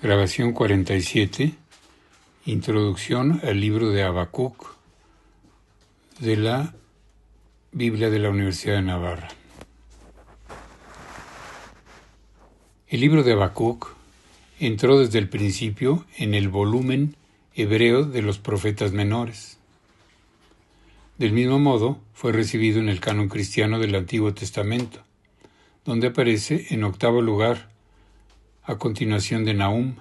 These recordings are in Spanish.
Grabación 47, Introducción al libro de Habacuc de la Biblia de la Universidad de Navarra. El libro de Habacuc entró desde el principio en el volumen hebreo de los profetas menores. Del mismo modo, fue recibido en el canon cristiano del Antiguo Testamento, donde aparece en octavo lugar, a continuación de Nahum.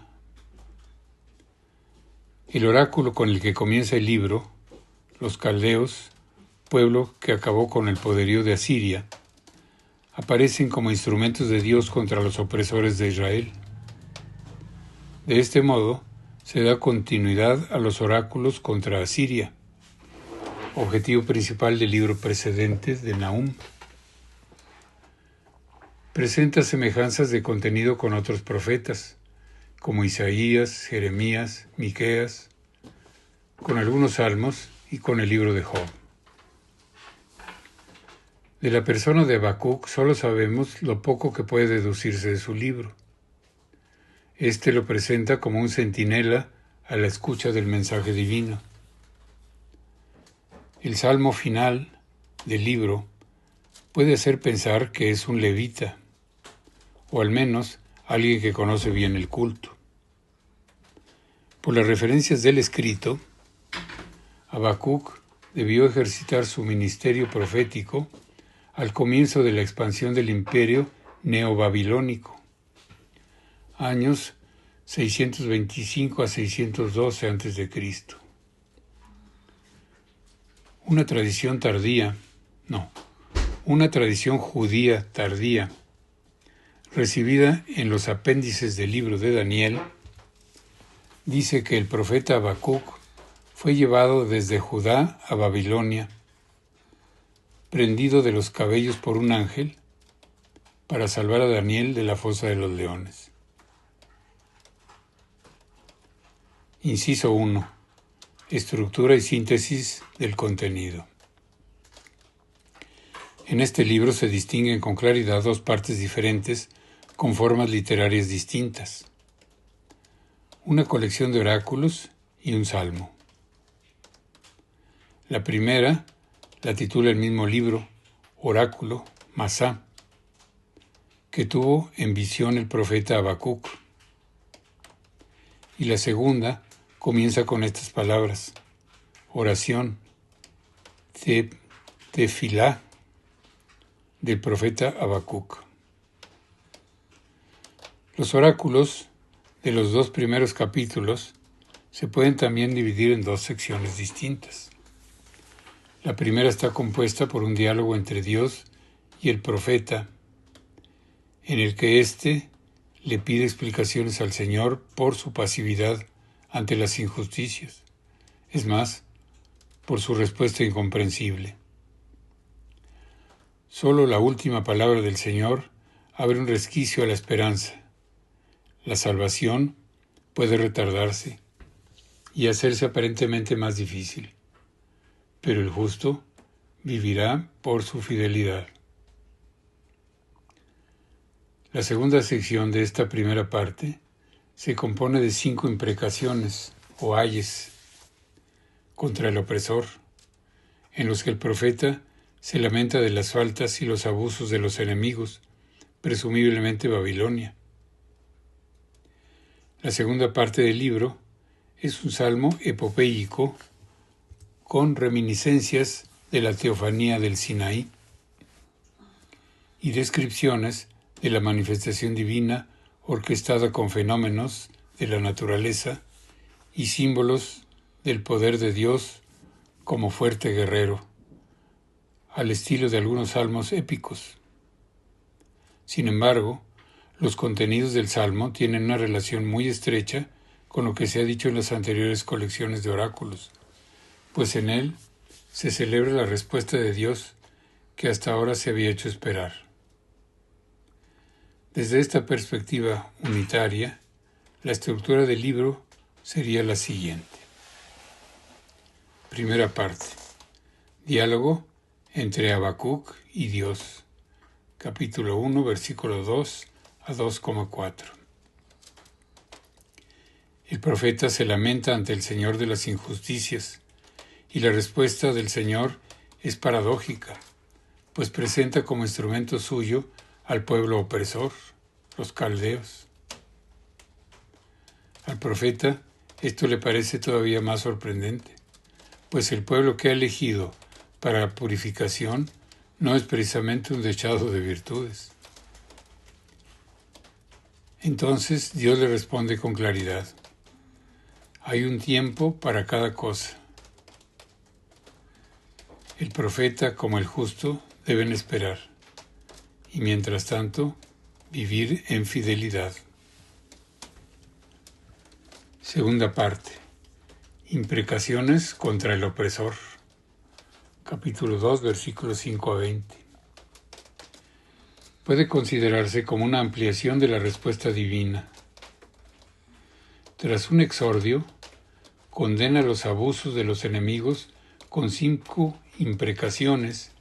El oráculo con el que comienza el libro, los caldeos, pueblo que acabó con el poderío de Asiria, aparecen como instrumentos de Dios contra los opresores de Israel. De este modo, se da continuidad a los oráculos contra Asiria, objetivo principal del libro precedente de Nahum. Presenta semejanzas de contenido con otros profetas, como Isaías, Jeremías, Miqueas, con algunos salmos y con el libro de Job. De la persona de Habacuc solo sabemos lo poco que puede deducirse de su libro. Este lo presenta como un centinela a la escucha del mensaje divino. El salmo final del libro puede hacer pensar que es un levita, o al menos alguien que conoce bien el culto. Por las referencias del escrito, Habacuc debió ejercitar su ministerio profético al comienzo de la expansión del imperio neobabilónico, años 625 a 612 a.C. Una tradición judía tardía, recibida en los apéndices del libro de Daniel, dice que el profeta Habacuc fue llevado desde Judá a Babilonia, prendido de los cabellos por un ángel, para salvar a Daniel de la fosa de los leones. Inciso 1. Estructura y síntesis del contenido. En este libro se distinguen con claridad dos partes diferentes con formas literarias distintas: una colección de oráculos y un salmo. La primera la titula el mismo libro, Oráculo, Masá, que tuvo en visión el profeta Habacuc. Y la segunda comienza con estas palabras: oración, tefilá, del profeta Habacuc. Los oráculos de los dos primeros capítulos se pueden también dividir en dos secciones distintas. La primera está compuesta por un diálogo entre Dios y el profeta, en el que éste le pide explicaciones al Señor por su pasividad ante las injusticias, es más, por su respuesta incomprensible. Solo la última palabra del Señor abre un resquicio a la esperanza. La salvación puede retardarse y hacerse aparentemente más difícil, pero el justo vivirá por su fidelidad. La segunda sección de esta primera parte se compone de 5 imprecaciones o ayes contra el opresor, en los que el profeta se lamenta de las faltas y los abusos de los enemigos, presumiblemente Babilonia. La segunda parte del libro es un salmo epopéico con reminiscencias de la teofanía del Sinaí y descripciones de la manifestación divina orquestada con fenómenos de la naturaleza y símbolos del poder de Dios como fuerte guerrero, al estilo de algunos salmos épicos. Sin embargo, los contenidos del salmo tienen una relación muy estrecha con lo que se ha dicho en las anteriores colecciones de oráculos, pues en él se celebra la respuesta de Dios que hasta ahora se había hecho esperar. Desde esta perspectiva unitaria, la estructura del libro sería la siguiente. Primera parte. Diálogo entre Habacuc y Dios. Capítulo 1, versículo 2 a 2,4. El profeta se lamenta ante el Señor de las injusticias, y la respuesta del Señor es paradójica, pues presenta como instrumento suyo al pueblo opresor, los caldeos. Al profeta esto le parece todavía más sorprendente, pues el pueblo que ha elegido para la purificación no es precisamente un dechado de virtudes. Entonces Dios le responde con claridad: hay un tiempo para cada cosa. El profeta como el justo deben esperar, y mientras tanto vivir en fidelidad. Segunda parte. Imprecaciones contra el opresor. Capítulo 2, versículos 5 a 20. Puede considerarse como una ampliación de la respuesta divina. Tras un exordio, condena los abusos de los enemigos con 5 imprecaciones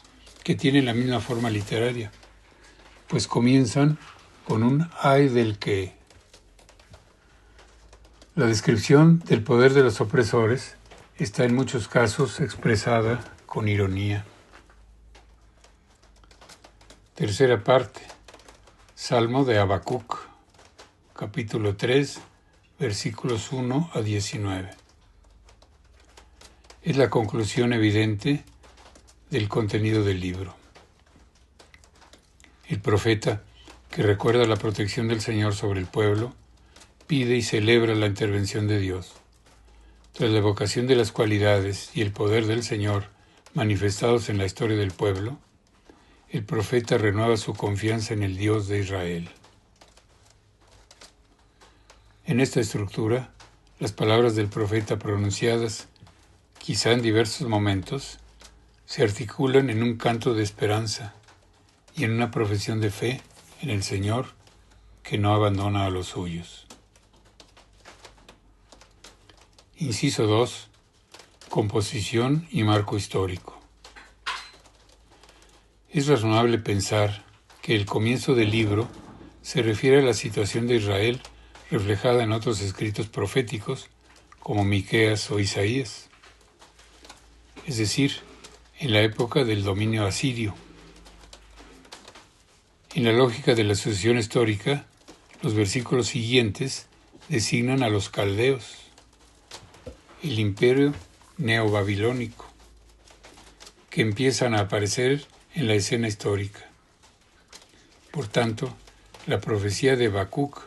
que tienen la misma forma literaria, pues comienzan con un ay del que. La descripción del poder de los opresores está en muchos casos expresada con ironía. Tercera parte. Salmo de Habacuc, capítulo 3, versículos 1 a 19. Es la conclusión evidente del contenido del libro. El profeta, que recuerda la protección del Señor sobre el pueblo, pide y celebra la intervención de Dios. Tras la evocación de las cualidades y el poder del Señor manifestados en la historia del pueblo, el profeta renueva su confianza en el Dios de Israel. En esta estructura, las palabras del profeta pronunciadas, quizá en diversos momentos, se articulan en un canto de esperanza y en una profesión de fe en el Señor que no abandona a los suyos. Inciso 2. Composición y marco histórico. Es razonable pensar que el comienzo del libro se refiere a la situación de Israel reflejada en otros escritos proféticos como Miqueas o Isaías, es decir, en la época del dominio asirio. En la lógica de la sucesión histórica, los versículos siguientes designan a los caldeos, el imperio neobabilónico, que empiezan a aparecer en la escena histórica. Por tanto, la profecía de Habacuc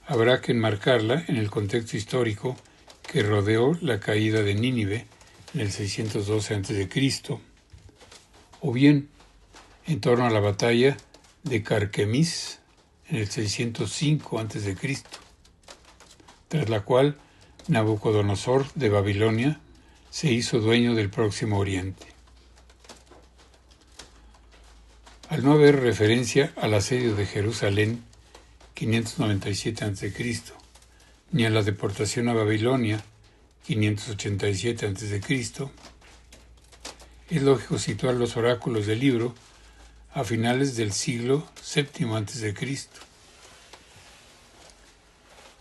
habrá que enmarcarla en el contexto histórico que rodeó la caída de Nínive en el 612 a.C., o bien en torno a la batalla de Carquemis en el 605 a.C., tras la cual Nabucodonosor de Babilonia se hizo dueño del Próximo Oriente. Al no haber referencia al asedio de Jerusalén 597 a.C., ni a la deportación a Babilonia 587 a.C., es lógico situar los oráculos del libro a finales del siglo VII a.C.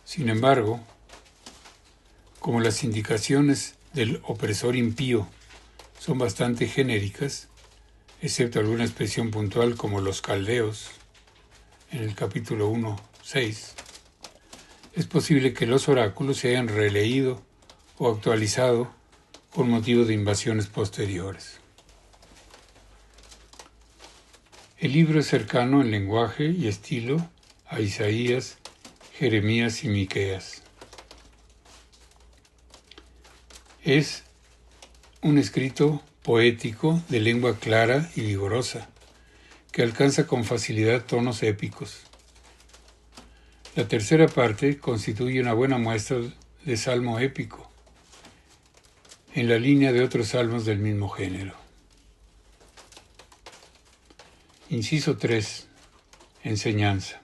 Sin embargo, como las indicaciones del opresor impío son bastante genéricas, excepto alguna expresión puntual como los caldeos, en el capítulo 1:6, es posible que los oráculos se hayan releído o actualizado con motivo de invasiones posteriores. El libro es cercano en lenguaje y estilo a Isaías, Jeremías y Miqueas. Es un escrito poético de lengua clara y vigorosa, que alcanza con facilidad tonos épicos. La tercera parte constituye una buena muestra de salmo épico, en la línea de otros salmos del mismo género. Inciso 3. Enseñanza.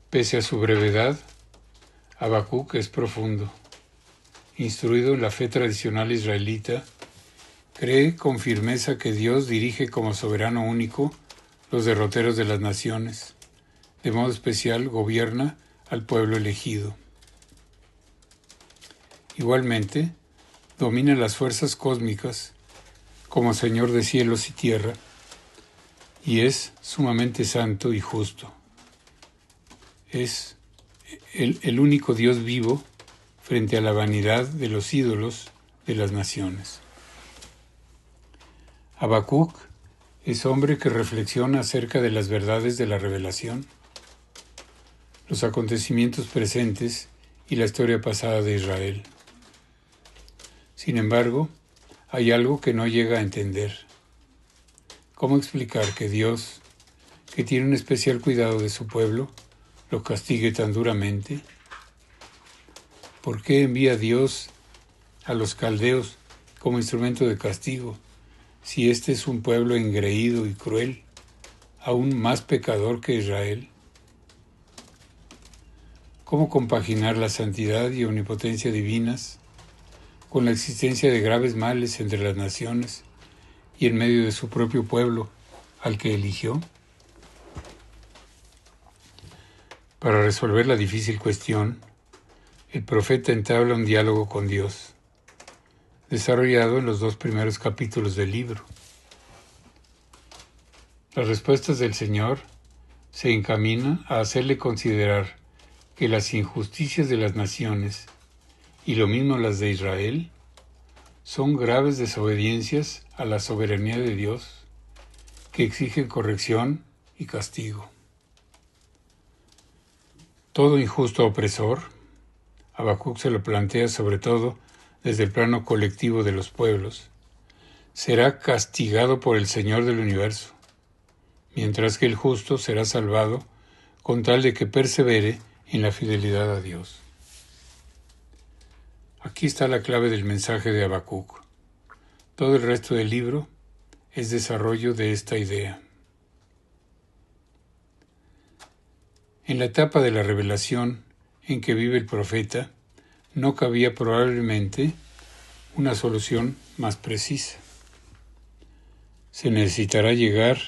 Pese a su brevedad, Habacuc es profundo. Instruido en la fe tradicional israelita, cree con firmeza que Dios dirige como soberano único los derroteros de las naciones. De modo especial gobierna al pueblo elegido. Igualmente, domina las fuerzas cósmicas como Señor de cielos y tierra, y es sumamente santo y justo. Es el único Dios vivo frente a la vanidad de los ídolos de las naciones. Habacuc es hombre que reflexiona acerca de las verdades de la revelación, los acontecimientos presentes y la historia pasada de Israel. Sin embargo, hay algo que no llega a entender. ¿Cómo explicar que Dios, que tiene un especial cuidado de su pueblo, lo castigue tan duramente? ¿Por qué envía Dios a los caldeos como instrumento de castigo, si este es un pueblo engreído y cruel, aún más pecador que Israel? ¿Cómo compaginar la santidad y omnipotencia divinas con la existencia de graves males entre las naciones y en medio de su propio pueblo, al que eligió? Para resolver la difícil cuestión, el profeta entabla un diálogo con Dios, desarrollado en los 2 primeros capítulos del libro. Las respuestas del Señor se encaminan a hacerle considerar que las injusticias de las naciones, y lo mismo las de Israel, son graves desobediencias a la soberanía de Dios que exigen corrección y castigo. Todo injusto opresor, Habacuc se lo plantea sobre todo desde el plano colectivo de los pueblos, será castigado por el Señor del universo, mientras que el justo será salvado con tal de que persevere en la fidelidad a Dios. Aquí está la clave del mensaje de Habacuc. Todo el resto del libro es desarrollo de esta idea. En la etapa de la revelación en que vive el profeta, no cabía probablemente una solución más precisa. Se necesitará llegar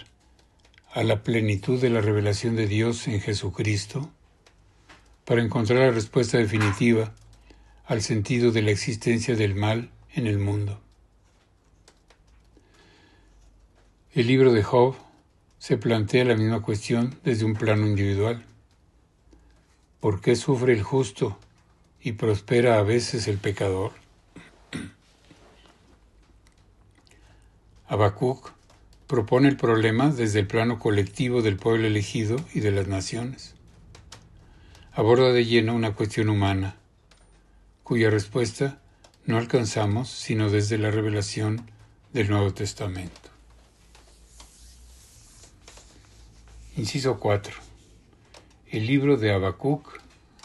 a la plenitud de la revelación de Dios en Jesucristo para encontrar la respuesta definitiva al sentido de la existencia del mal en el mundo. El libro de Job se plantea la misma cuestión desde un plano individual. ¿Por qué sufre el justo y prospera a veces el pecador? Habacuc propone el problema desde el plano colectivo del pueblo elegido y de las naciones. Aborda de lleno una cuestión humana, cuya respuesta no alcanzamos sino desde la revelación del Nuevo Testamento. Inciso 4. El libro de Habacuc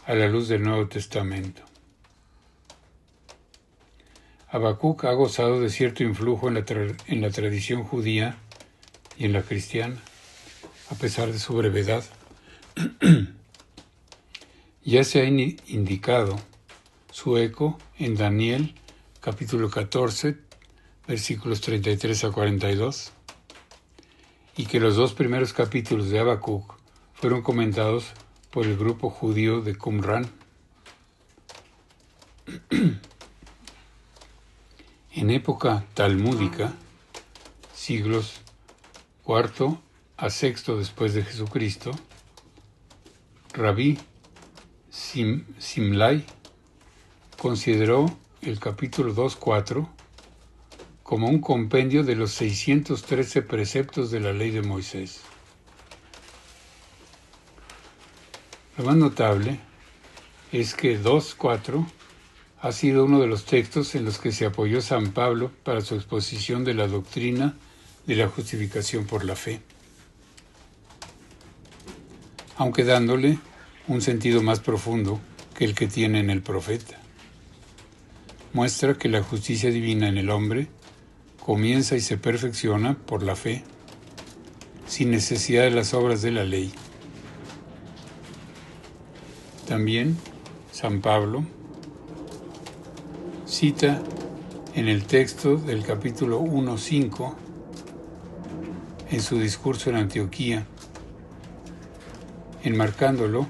a la luz del Nuevo Testamento. Habacuc ha gozado de cierto influjo en la tradición judía y en la cristiana, a pesar de su brevedad. Ya se ha indicado su eco en Daniel, capítulo 14, versículos 33 a 42, y que los 2 primeros capítulos de Habacuc fueron comentados por el grupo judío de Qumran. En época talmúdica, siglos IV a VI después de Jesucristo, Rabí Simlai consideró el capítulo 2.4 como un compendio de los 613 preceptos de la ley de Moisés. Lo más notable es que 2.4 ha sido uno de los textos en los que se apoyó San Pablo para su exposición de la doctrina de la justificación por la fe, aunque dándole un sentido más profundo que el que tiene en el profeta. Muestra que la justicia divina en el hombre comienza y se perfecciona por la fe, sin necesidad de las obras de la ley. También San Pablo cita en el texto del capítulo 1.5, en su discurso en Antioquía, enmarcándolo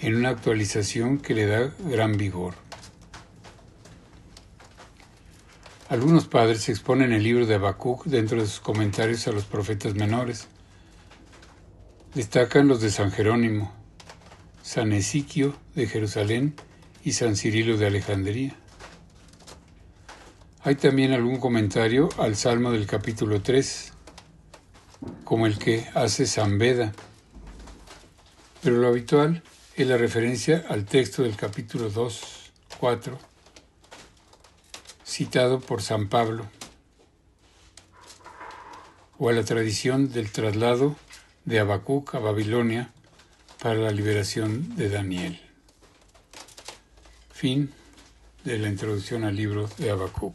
en una actualización que le da gran vigor. Algunos padres exponen el libro de Habacuc dentro de sus comentarios a los profetas menores. Destacan los de San Jerónimo, San Esiquio de Jerusalén y San Cirilo de Alejandría. Hay también algún comentario al Salmo del capítulo 3, como el que hace San Beda, pero lo habitual es la referencia al texto del capítulo 2, 4, citado por San Pablo, o a la tradición del traslado de Habacuc a Babilonia para la liberación de Daniel. Fin de la introducción al libro de Habacuc.